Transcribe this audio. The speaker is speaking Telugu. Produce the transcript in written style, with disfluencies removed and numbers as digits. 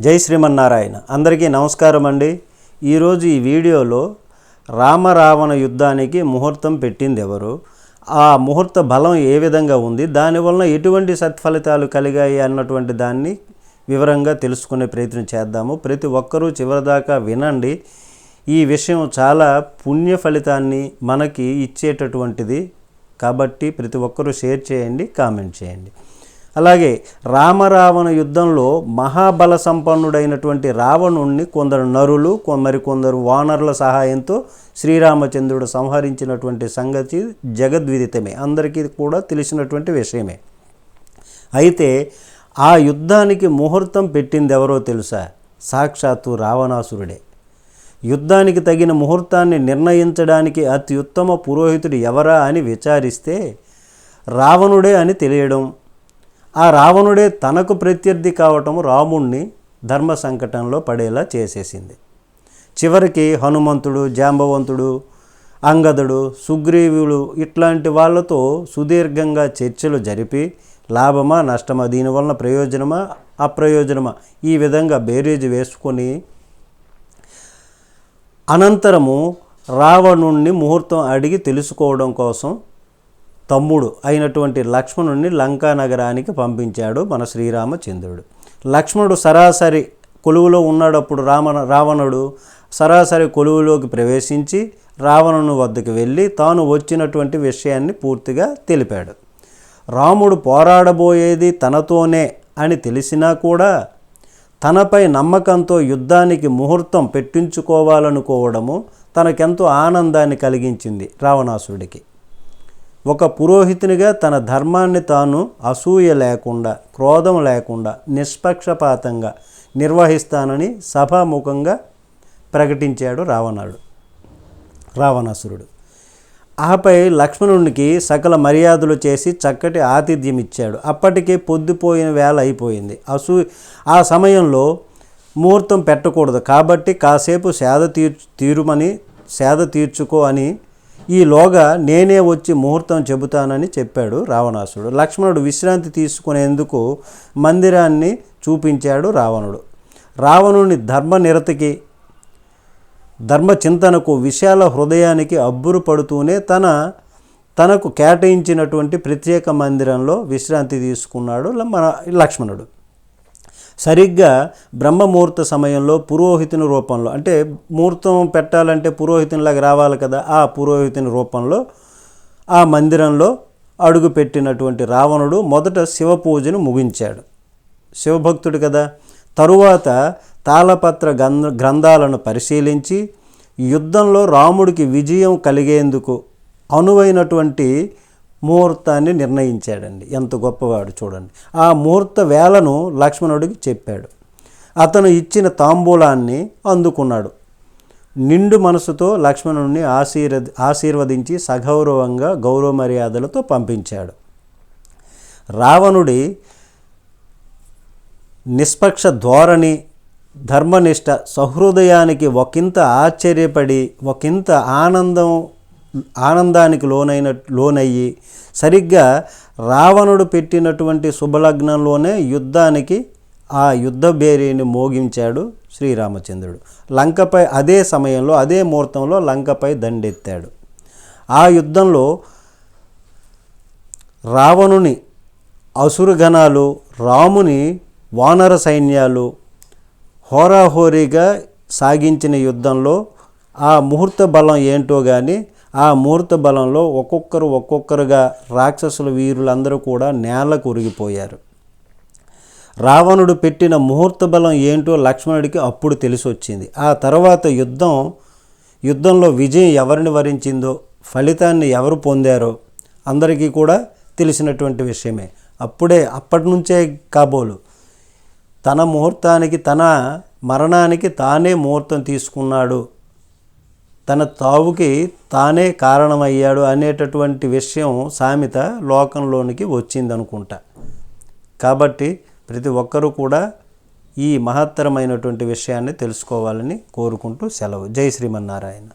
జై శ్రీమన్నారాయణ. అందరికీ నమస్కారం అండి. ఈరోజు ఈ వీడియోలో రామరావణ యుద్ధానికి ముహూర్తం పెట్టింది ఎవరు, ఆ ముహూర్త బలం ఏ విధంగా ఉంది, దానివలన ఎటువంటి సత్ఫలితాలు కలిగాయి అన్నటువంటి దాన్ని వివరంగా తెలుసుకునే ప్రయత్నం చేద్దాము. ప్రతి ఒక్కరూ చివరిదాకా వినండి. ఈ విషయం చాలా పుణ్య ఫలితాన్ని మనకి ఇచ్చేటటువంటిది కాబట్టి ప్రతి ఒక్కరూ షేర్ చేయండి, కామెంట్ చేయండి. అలాగే రామరావణ యుద్ధంలో మహాబల సంపన్నుడైనటువంటి రావణుణ్ణి కొందరు నరులు మరికొందరు వానరుల సహాయంతో శ్రీరామచంద్రుడు సంహరించినటువంటి సంగతి జగద్విదితమే, అందరికీ కూడా తెలిసినటువంటి విషయమే. అయితే ఆ యుద్ధానికి ముహూర్తం పెట్టింది ఎవరో తెలుసా? సాక్షాత్తు రావణాసురుడే. యుద్ధానికి తగిన ముహూర్తాన్ని నిర్ణయించడానికి అత్యుత్తమ పురోహితుడు ఎవరా అని విచారిస్తే రావణుడే అని తెలియడం, ఆ రావణుడే తనకు ప్రత్యర్థి కావటం రాముణ్ణి ధర్మ సంకటంలో పడేలా చేసేసింది. చివరికి హనుమంతుడు, జాంబవంతుడు, అంగదుడు, సుగ్రీవులు ఇట్లాంటి వాళ్ళతో సుదీర్ఘంగా చర్చలు జరిపి లాభమా నష్టమా, దీనివలన ప్రయోజనమా అప్రయోజనమా ఈ విధంగా బేరీజు వేసుకొని అనంతరము రావణుణ్ణి ముహూర్తం అడిగి తెలుసుకోవడం కోసం తమ్ముడు అయినటువంటి లక్ష్మణుణ్ణి లంకా నగరానికి పంపించాడు మన శ్రీరామచంద్రుడు. లక్ష్మణుడు సరాసరి కొలువులో ఉన్నప్పుడు రావణుడు సరాసరి కొలువులోకి ప్రవేశించి రావణుని వద్దకు వెళ్ళి తాను వచ్చినటువంటి విషయాన్ని పూర్తిగా తెలిపాడు. రాముడు పోరాడబోయేది తనతోనే అని తెలిసినా కూడా తనపై నమ్మకంతో యుద్ధానికి ముహూర్తం పెట్టించుకోవాలనుకోవడము తనకెంతో ఆనందాన్ని కలిగించింది రావణాసురుడికి. ఒక పురోహితునిగా తన ధర్మాన్ని తాను అసూయ లేకుండా, క్రోధం లేకుండా, నిష్పక్షపాతంగా నిర్వహిస్తానని సభాముఖంగా ప్రకటించాడు రావణాసురుడు. ఆపై లక్ష్మణునికి సకల మర్యాదలు చేసి చక్కటి ఆతిథ్యం ఇచ్చాడు. అప్పటికే పొద్దుపోయిన వేళ అయిపోయింది. ఆ సమయంలో ముహూర్తం పెట్టకూడదు కాబట్టి కాసేపు సేద తీర్చుకో అని, ఈలోగా నేనే వచ్చి ముహూర్తం చెబుతానని చెప్పాడు రావణాసురుడు. లక్ష్మణుడు విశ్రాంతి తీసుకునేందుకు మందిరాన్ని చూపించాడు రావణుడు. రావణుని ధర్మనిరతికి, ధర్మచింతనకు, విశాల హృదయానికి అబ్బురు పడుతూనే తనకు కేటాయించినటువంటి ప్రత్యేక మందిరంలో విశ్రాంతి తీసుకున్నాడు మన లక్ష్మణుడు. సరిగ్గా బ్రహ్మముహూర్త సమయంలో పురోహితుని రూపంలో, అంటే ముహూర్తం పెట్టాలంటే పురోహితునిలాగా రావాలి కదా, ఆ పురోహితుని రూపంలో ఆ మందిరంలో అడుగుపెట్టినటువంటి రావణుడు మొదట శివ పూజను ముగించాడు. శివభక్తుడు కదా. తరువాత తాళపత్ర గ్రంథాలను పరిశీలించి యుద్ధంలో రాముడికి విజయం కలిగేందుకు అనువైనటువంటి ముహూర్తాన్ని నిర్ణయించాడండి. ఎంత గొప్పవాడు చూడండి. ఆ ముహూర్త వేళను లక్ష్మణుడికి చెప్పాడు. అతను ఇచ్చిన తాంబూలాన్ని అందుకున్నాడు. నిండు మనసుతో లక్ష్మణుడిని ఆశీర్వదించి సగౌరవంగా గౌరవ మర్యాదలతో పంపించాడు. రావణుడి నిష్పక్ష ధోరణి, ధర్మనిష్ట సహృదయానికి ఒకంత ఆశ్చర్యపడి ఒకంత ఆనందానికి లోనయ్యి సరిగ్గా రావణుడు పెట్టినటువంటి శుభలగ్నంలోనే యుద్ధానికి ఆ యుద్ధ బేరీని మోగించాడు శ్రీరామచంద్రుడు. లంకపై అదే సమయంలో అదే ముహూర్తంలో లంకపై దండెత్తాడు. ఆ యుద్ధంలో రావణుని అసురగణాలు, రాముని వానర సైన్యాలు హోరాహోరీగా సాగించిన యుద్ధంలో ఆ ముహూర్త బలం ఏంటో కానీ ఆ ముహూర్త బలంలో ఒక్కొక్కరుగా రాక్షసుల వీరులందరూ కూడా నేలకు ఉరిగిపోయారు. రావణుడు పెట్టిన ముహూర్త బలం ఏంటో లక్ష్మణుడికి అప్పుడు తెలిసి వచ్చింది. ఆ తర్వాత యుద్ధంలో విజయం ఎవరిని వరించిందో, ఫలితాన్ని ఎవరు పొందారో అందరికీ కూడా తెలిసినటువంటి విషయమే. అప్పటి నుంచే కాబోలు తన ముహూర్తానికి, తన మరణానికి తానే ముహూర్తం తీసుకున్నాడు, తన తావుకి తానే కారణమయ్యాడు అనేటటువంటి విషయం సామెత లోకంలోనికి వచ్చిందనుకుంటా. కాబట్టి ప్రతి ఒక్కరూ కూడా ఈ మహత్తరమైనటువంటి విషయాన్ని తెలుసుకోవాలని కోరుకుంటూ సెలవు. జై శ్రీమన్నారాయణ.